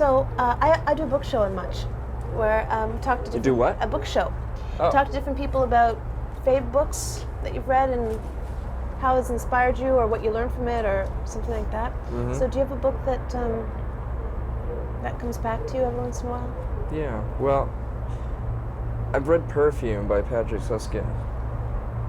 So I do a book show in Much, where talk to different, do what? A book show. Oh. Talk to different people about fave books that you've read and how it's inspired you, or what you learned from it, or something like that. Mm-hmm. So do you have a book that that comes back to you every once in a while? Yeah. Well, I've read Perfume by Patrick Susskind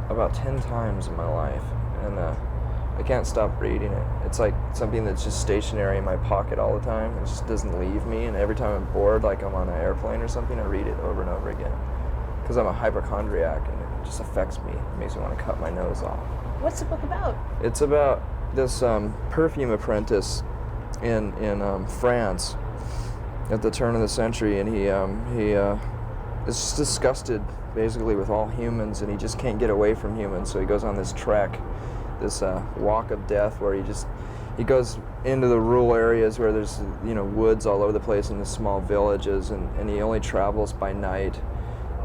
about 10 times in my life, and I can't stop reading it. It's like something that's just stationary in my pocket all the time. It just doesn't leave me, and every time I'm bored, like I'm on an airplane or something, I read it over and over again. Because I'm a hypochondriac, and it just affects me. It makes me want to cut my nose off. What's the book about? It's about this perfume apprentice in France at the turn of the century, and he is just disgusted basically with all humans, and he just can't get away from humans. So he goes on this trek, this walk of death, where he goes into the rural areas where there's woods all over the place in the small villages, and he only travels by night,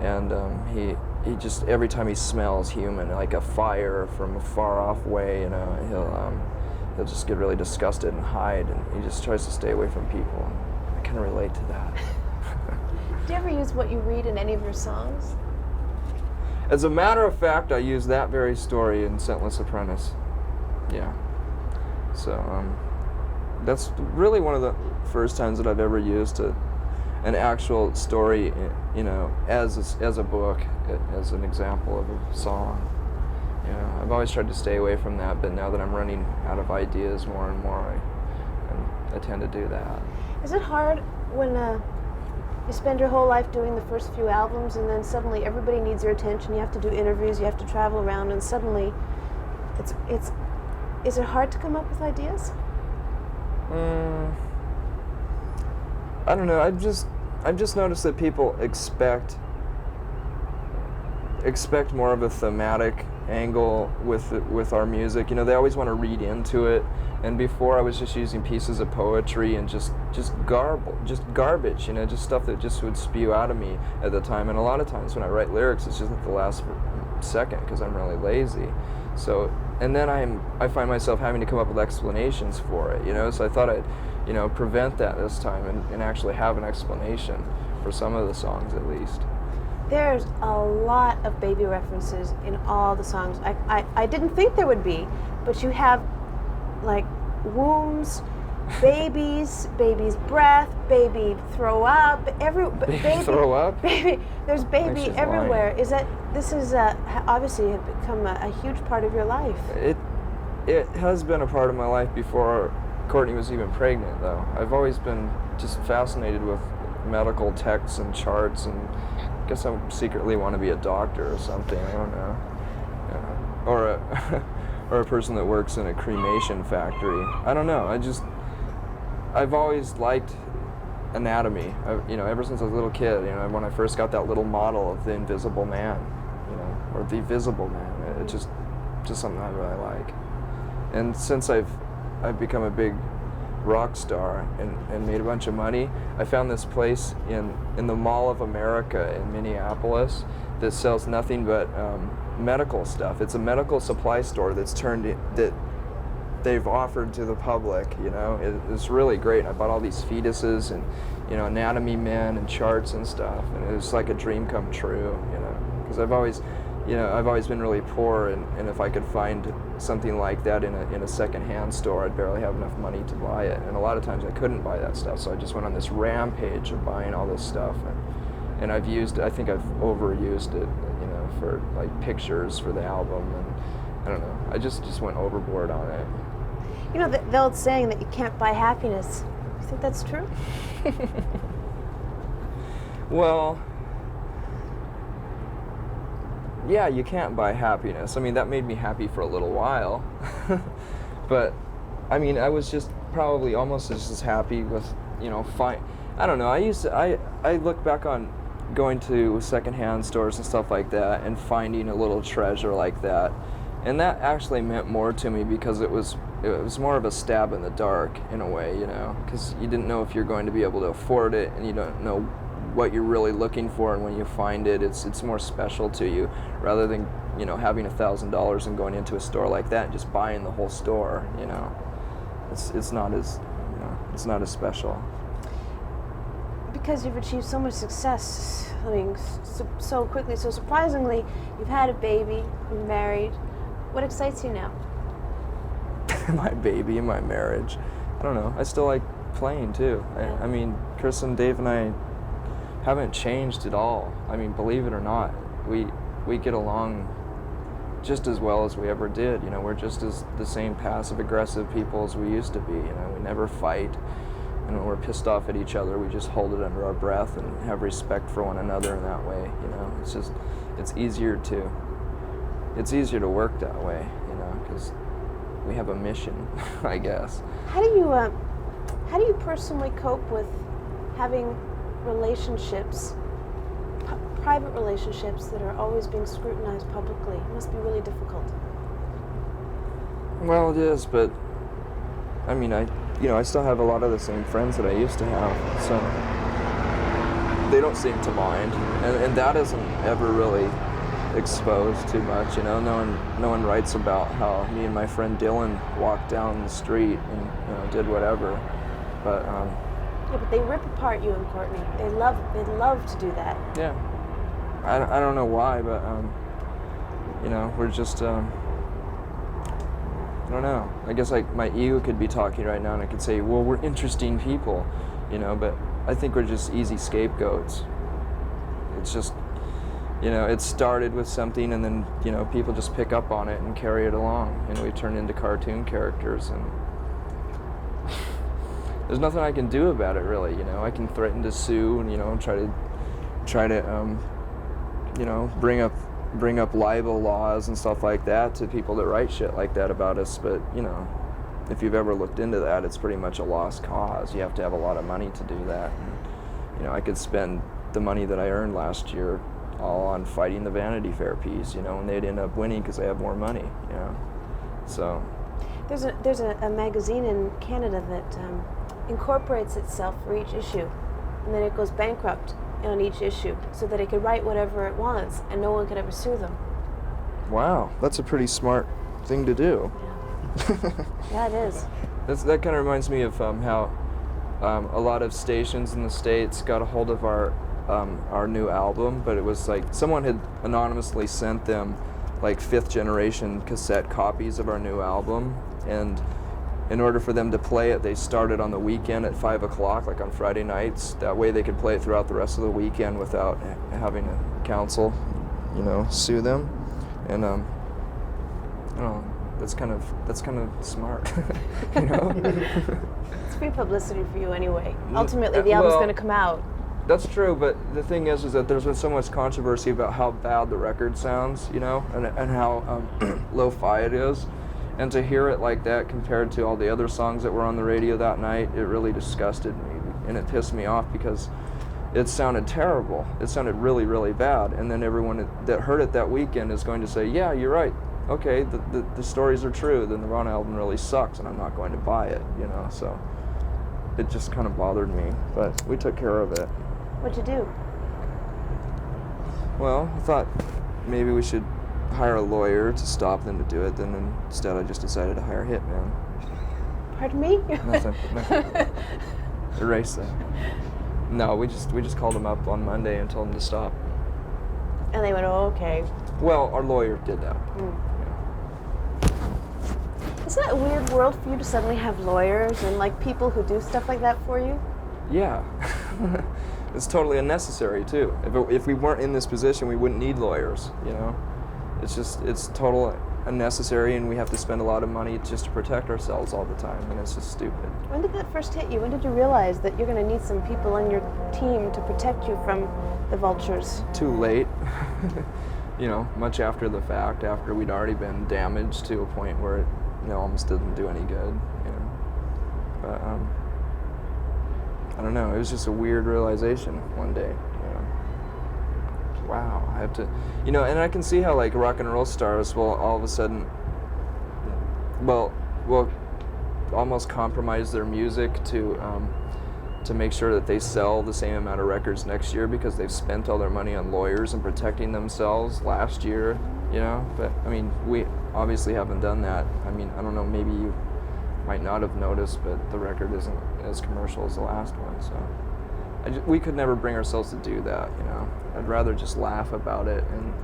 and he just, every time he smells human, like a fire from a far off way, he'll just get really disgusted and hide, and he just tries to stay away from people. I can relate to that. Do you ever use what you read in any of your songs? As a matter of fact, I use that very story in Scentless Apprentice. Yeah. So that's really one of the first times that I've ever used an actual story, as a book, as an example of a song. I've always tried to stay away from that, but now that I'm running out of ideas more and more, I tend to do that. Is it hard when you spend your whole life doing the first few albums, and then suddenly everybody needs your attention, you have to do interviews, you have to travel around, and suddenly is it hard to come up with ideas? I don't know. I've just noticed that people expect more of a thematic angle with our music. They always want to read into it. And before, I was just using pieces of poetry and just garbage, just stuff that just would spew out of me at the time. And a lot of times when I write lyrics, it's just at the last second because I'm really lazy. So, and then I find myself having to come up with explanations for it, So I thought I'd, prevent that this time and actually have an explanation for some of the songs at least. There's a lot of baby references in all the songs. I didn't think there would be, but you have like wombs, baby's breath, baby throw up, baby throw up. Baby, there's baby everywhere. Lying. This is obviously have become a huge part of your life. It has been a part of my life before Courtney was even pregnant, though. I've always been just fascinated with medical texts and charts, and I guess I secretly want to be a doctor or something. I don't know, or a person that works in a cremation factory. I don't know. I've always liked anatomy. Ever since I was a little kid. When I first got that little model of the Invisible Man, or the Visible Man. It's just something I really like. And since I've become a big rock star and made a bunch of money, I found this place in the Mall of America in Minneapolis that sells nothing but medical stuff. It's a medical supply store that they've offered to the public. It's really great. I bought all these fetuses and anatomy men and charts and stuff, and it was like a dream come true. Because I've always been really poor, and if I could find something like that in a second-hand store, I'd barely have enough money to buy it. And a lot of times I couldn't buy that stuff, so I just went on this rampage of buying all this stuff. And I think I've overused it, for like pictures for the album, and I don't know. I just went overboard on it. The old saying that you can't buy happiness. You think that's true? Well, yeah, you can't buy happiness. I mean, that made me happy for a little while. But, I mean, I was just probably almost just as happy with, I don't know, I look back on going to secondhand stores and stuff like that and finding a little treasure like that. And that actually meant more to me because it was more of a stab in the dark in a way, because you didn't know if you're going to be able to afford it, and you don't know what you're really looking for, and when you find it, it's more special to you rather than having $1,000 and going into a store like that and just buying the whole store. It's not as special. because you've achieved so much success, I mean, so quickly, so surprisingly, you've had a baby, you're married. What excites you now? My baby and my marriage. I don't know. I still like playing too. Yeah. I mean, Chris and Dave and I haven't changed at all. I mean, believe it or not, we get along just as well as we ever did. You know, we're just as the same passive-aggressive people as we used to be. You know, we never fight. And when we're pissed off at each other, we just hold it under our breath and have respect for one another in that way. You know, it's easier to work that way. You know, because we have a mission, I guess. How do you personally cope with having relationships, private relationships that are always being scrutinized publicly? It must be really difficult. Well, it is, but I mean, I still have a lot of the same friends that I used to have, so they don't seem to mind, and that isn't ever really exposed too much. You know, no one writes about how me and my friend Dylan walked down the street and did whatever, but yeah, but they rip apart you and Courtney. They love to do that. Yeah, I don't know why, but we're just I don't know. I guess like my ego could be talking right now, and I could say, well, we're interesting people, but I think we're just easy scapegoats. It's just, it started with something, and then, people just pick up on it and carry it along, and we turn into cartoon characters, and there's nothing I can do about it, really. I can threaten to sue, and try to bring up libel laws and stuff like that to people that write shit like that about us. But if you've ever looked into that, it's pretty much a lost cause. You have to have a lot of money to do that. And, I could spend the money that I earned last year all on fighting the Vanity Fair piece, and they'd end up winning because they have more money. So there's a magazine in Canada that incorporates itself for each issue, and then it goes bankrupt on each issue so that it could write whatever it wants and no one could ever sue them. Wow, that's a pretty smart thing to do. Yeah, yeah, it is. That kind of reminds me of how a lot of stations in the States got a hold of our new album, but it was like someone had anonymously sent them like 5th generation cassette copies of our new album, and in order for them to play it, they started on the weekend at 5 o'clock, like on Friday nights. That way they could play it throughout the rest of the weekend without having a council, sue them. And I don't know, that's kind of smart, It's free publicity for you anyway. Ultimately, the album's going to come out. That's true, but the thing is that there's been so much controversy about how bad the record sounds, and how lo-fi it is. And to hear it like that compared to all the other songs that were on the radio that night, it really disgusted me, and it pissed me off because it sounded terrible. It sounded really, really bad. And then everyone that heard it that weekend is going to say, yeah, you're right. Okay, the stories are true. The Nirvana album really sucks, and I'm not going to buy it, So it just kind of bothered me, but we took care of it. What'd you do? Well, I thought maybe we should hire a lawyer to stop them to do it. Then instead, I just decided to hire a hitman. Pardon me? Nothing. Erase that. No, we just called them up on Monday and told them to stop. And they went, oh, okay. Well, our lawyer did that. Yeah. Isn't that a weird world for you to suddenly have lawyers and like people who do stuff like that for you? Yeah. It's totally unnecessary too. If we weren't in this position, we wouldn't need lawyers. It's total unnecessary, and we have to spend a lot of money just to protect ourselves all the time, and it's just stupid. When did that first hit you? When did you realize that you're going to need some people on your team to protect you from the vultures? Too late. Much after the fact, after we'd already been damaged to a point where it almost didn't do any good. But I don't know. It was just a weird realization one day. Wow, I have to, and I can see how like rock and roll stars will all of a sudden, will almost compromise their music to make sure that they sell the same amount of records next year because they've spent all their money on lawyers and protecting themselves last year, But I mean, we obviously haven't done that. I mean, I don't know, maybe you might not have noticed, but the record isn't as commercial as the last one, so we could never bring ourselves to do that, you know. I'd rather just laugh about it. And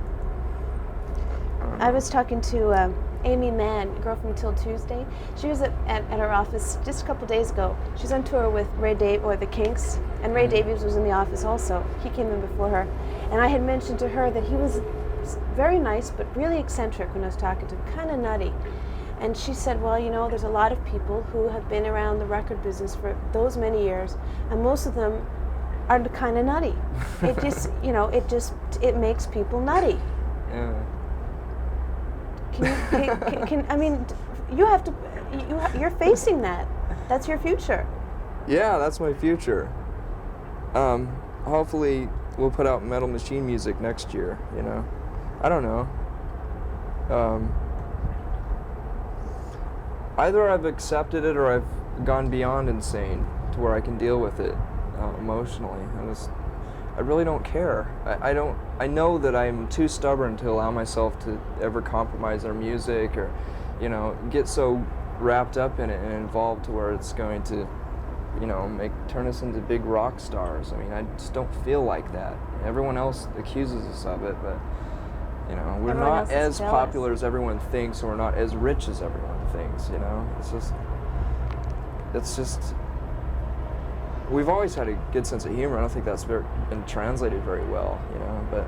I was talking to Amy Mann, a girl from Till Tuesday. She was at her office just a couple days ago. She's on tour with the Kinks, and Ray Davies was in the office also. He came in before her. And I had mentioned to her that he was very nice, but really eccentric when I was talking to him, kind of nutty. And she said, well, you know, there's a lot of people who have been around the record business for those many years, and most of them are kind of nutty. It just, you know, it makes people nutty. yeah. I mean, you're facing that. That's your future. Yeah, that's my future. Hopefully we'll put out Metal Machine music next year, you know. I don't know. Either I've accepted it or I've gone beyond insane to where I can deal with it emotionally. I really don't care. I know that I'm too stubborn to allow myself to ever compromise our music or, you know, get so wrapped up in it and involved to where it's going to, you know, turn us into big rock stars. I mean, I just don't feel like that. Everyone else accuses us of it, but, you know, we're Everyone not else is as jealous. popular as everyone thinks, and we're not as rich as everyone thinks, you know? It's just, we've always had a good sense of humor. I don't think that's been translated very well, you know, but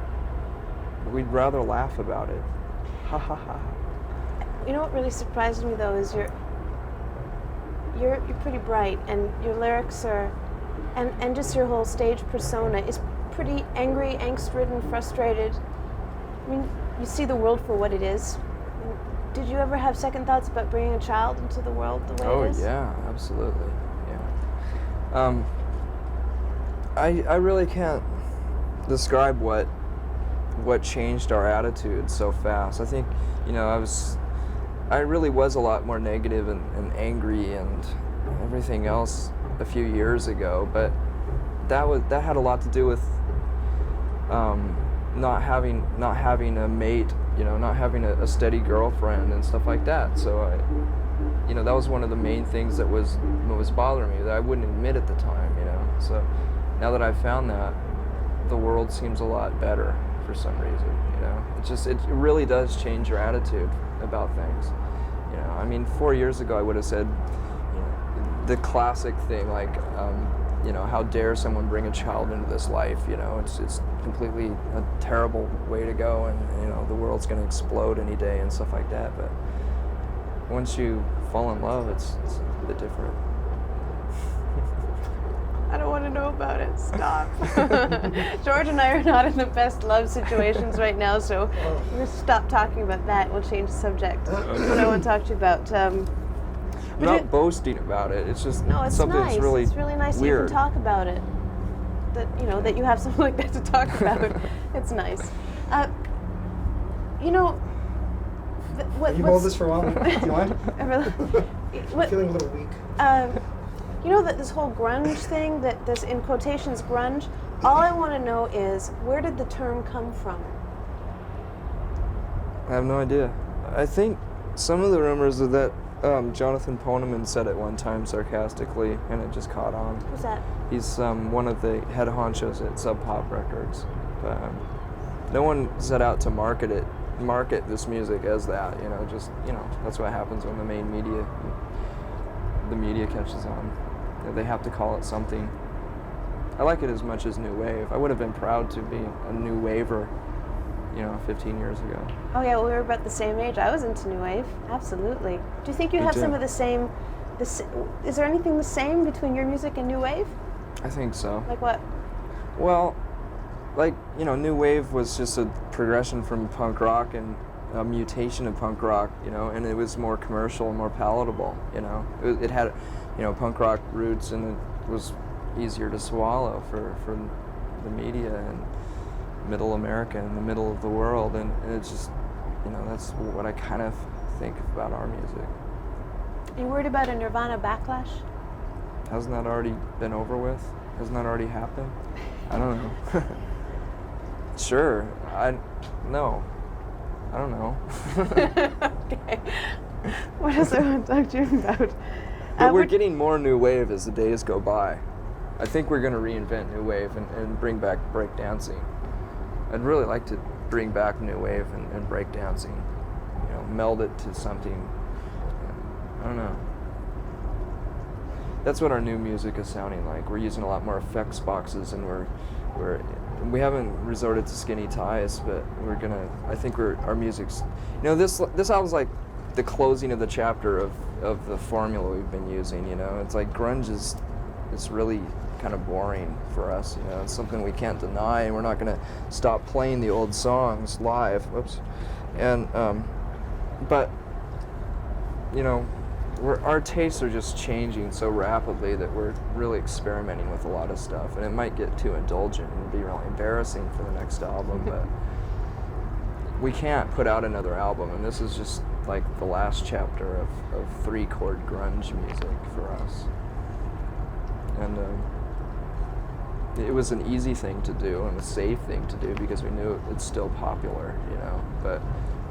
we'd rather laugh about it. Ha ha ha. You know what really surprised me though is you're pretty bright, and your lyrics are, and just your whole stage persona is pretty angry, angst-ridden, frustrated. I mean, you see the world for what it is. Did you ever have second thoughts about bringing a child into the world the way it is? Oh yeah, absolutely. Yeah. I really can't describe what changed our attitude so fast. I think, you know, I really was a lot more negative and angry and everything else a few years ago, but that had a lot to do with not having a mate, you know, not having a steady girlfriend and stuff like that. So you know, that was one of the main things that was bothering me, that I wouldn't admit at the time, you know. So now that I've found that, the world seems a lot better for some reason, you know. It really does change your attitude about things, you know. I mean, 4 years ago I would have said, you know, the classic thing like, you know, how dare someone bring a child into this life, you know. It's completely a terrible way to go, and you know, the world's going to explode any day and stuff like that. But once you fall in love, it's a bit different. I don't want to know about it. Stop. George and I are not in the best love situations right now, so we're going to stop talking about that. We'll change the subject. That's what I want to talk to you about. I'm not boasting about it. It's just no, it's something nice. that's really it's really nice weird. you can talk about it. That, you know, that you have something like that to talk about. It's nice. You know, you hold this for a while? Do you mind? I'm feeling a little weak. You know that this whole grunge thing, that this in quotations grunge, all I want to know is, where did the term come from? I have no idea. I think some of the rumors are that Jonathan Poneman said it one time sarcastically, and it just caught on. Who's that? He's one of the head honchos at Sub Pop Records. But no one set out to market this music as that, you know. Just, you know, that's what happens when the media catches on. You know, they have to call it something. I like it as much as new wave. I would have been proud to be a new waver, you know, 15 years ago. Oh yeah, well, we were about the same age. I was into new wave, absolutely. Do you think you Me have too. some of the same? Is there anything the same between your music and new wave? I think so. Like what? Well, like, you know, new wave was just a progression from punk rock and a mutation of punk rock, you know, and it was more commercial and more palatable, you know. It had, you know, punk rock roots, and it was easier to swallow for the media and middle America and the middle of the world, and it's just, you know, that's what I kind of think about our music. Are you worried about a Nirvana backlash? Hasn't that already been over with? Hasn't that already happened? I don't know. Sure. No. I don't know. Okay. What else I want to talk to you about? But we're getting more new wave as the days go by. I think we're going to reinvent new wave and bring back breakdancing. I'd really like to bring back new wave and breakdancing, you know, meld it to something. I don't know. That's what our new music is sounding like. We're using a lot more effects boxes, and we haven't resorted to skinny ties, but I think our music's, you know, this album's like the closing of the chapter of the formula we've been using, you know. It's like grunge is really kind of boring for us, you know. It's something we can't deny, and we're not going to stop playing the old songs live. Whoops. And but you know, our tastes are just changing so rapidly that we're really experimenting with a lot of stuff, and it might get too indulgent and be really embarrassing for the next album, but we can't put out another album, and this is just like the last chapter of 3-chord grunge music for us. And it was an easy thing to do and a safe thing to do because we knew it's still popular, you know, but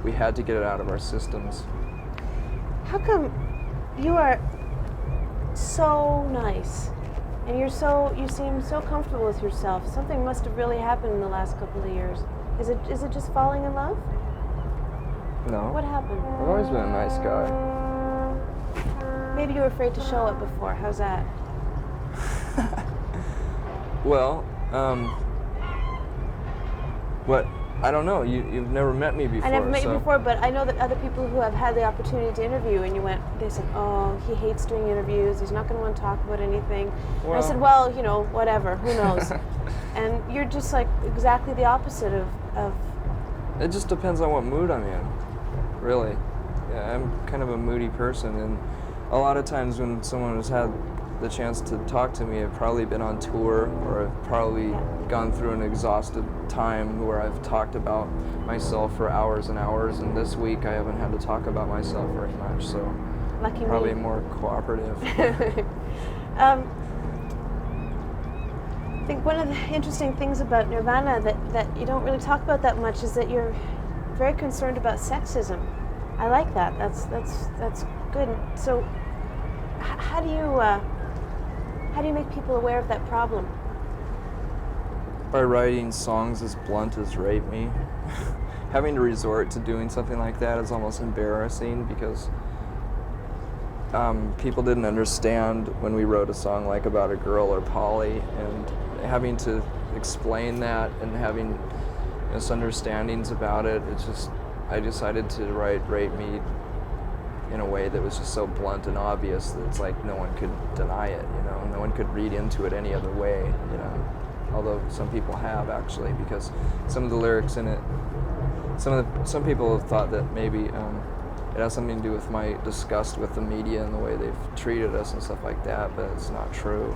we had to get it out of our systems. How come you are so nice and you seem so comfortable with yourself? Something must have really happened in the last couple of years. Is it just falling in love? No. What happened? I've always been a nice guy. Maybe you were afraid to show it before. How's that? Well, what? I don't know. You've never met me before. I never met you before, but I know that other people who have had the opportunity to interview, and they said, oh, he hates doing interviews. He's not going to want to talk about anything. Well, and I said, well, you know, whatever. Who knows? And you're just like exactly the opposite of. It just depends on what mood I'm in, really. Yeah, I'm kind of a moody person, and a lot of times when someone has had the chance to talk to me, I've probably been on tour, or I've probably gone through an exhausted time where I've talked about myself for hours and hours, and this week I haven't had to talk about myself very much, so lucky probably me. more cooperative. I think one of the interesting things about Nirvana that you don't really talk about that much is that you're very concerned about sexism. I like that. That's good. So how do you make people aware of that problem? By writing songs as blunt as Rape Me. Having to resort to doing something like that is almost embarrassing because people didn't understand when we wrote a song like About a Girl or Polly, and having to explain that and having misunderstandings about it, I decided to write Rape Me in a way that was just so blunt and obvious that it's like no one could deny it, you know, no one could read into it any other way, you know, although some people have actually, because some of the lyrics in it, some people have thought that maybe it has something to do with my disgust with the media and the way they've treated us and stuff like that, but it's not true.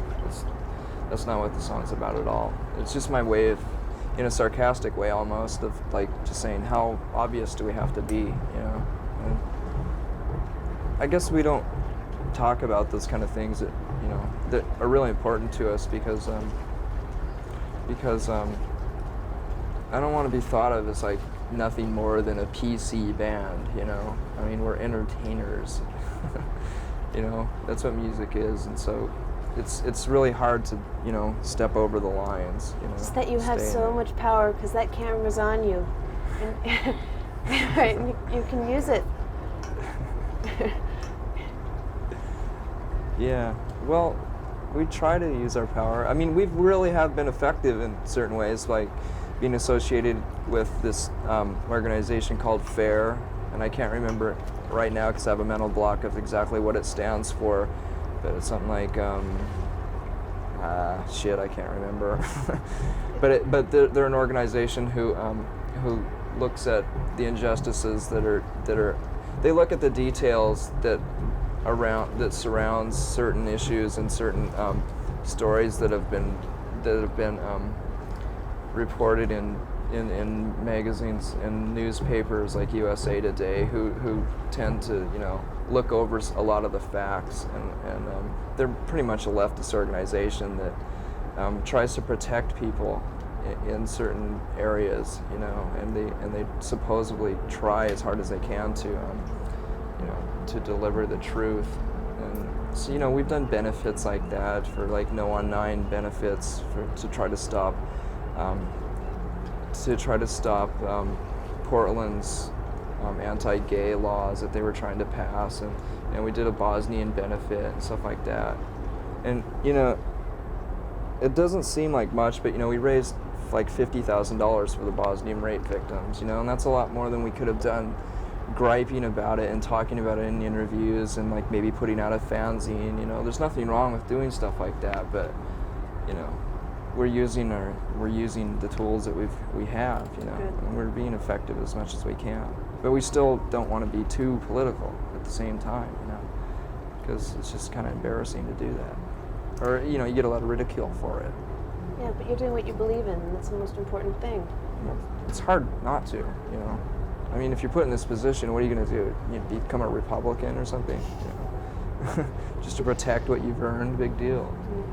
That's not what the song's about at all. It's just my way of, in a sarcastic way almost, of like just saying how obvious do we have to be, you know. And I guess we don't talk about those kind of things that, you know, that are really important to us because I don't want to be thought of as like nothing more than a PC band, you know. I mean, we're entertainers. You know, that's what music is, and so it's really hard to, you know, step over the lines, you know. It's that you have so much power because that camera's on you. And right, and you can use it. Yeah, well, we try to use our power. I mean, we really have been effective in certain ways, like being associated with this organization called FAIR, and I can't remember it right now because I have a mental block of exactly what it stands for, but it's something like, shit, I can't remember. but they're an organization who looks at the injustices that are, they look at the details that surrounds certain issues and certain stories that have been reported in magazines and newspapers like USA Today, who tend to, you know, look over a lot of the facts, and they're pretty much a leftist organization that tries to protect people in certain areas, you know, and they supposedly try as hard as they can to, you know, to deliver the truth, And so, you know, we've done benefits like that for like No on 9 benefits to try to stop Portland's anti-gay laws that they were trying to pass, and we did a Bosnian benefit and stuff like that. And you know, it doesn't seem like much, but you know, we raised like $50,000 for the Bosnian rape victims, you know, and that's a lot more than we could have done griping about it and talking about it in interviews and like maybe putting out a fanzine. You know, there's nothing wrong with doing stuff like that, but you know, we're using the tools that we have, you know, and we're being effective as much as we can. But we still don't want to be too political at the same time, you know, because it's just kind of embarrassing to do that. Or, you know, you get a lot of ridicule for it. Yeah, but you're doing what you believe in, and that's the most important thing. Well, it's hard not to, you know. I mean, if you're put in this position, what are you going to do? You know, become a Republican or something? You know? Just to protect what you've earned, big deal. Mm.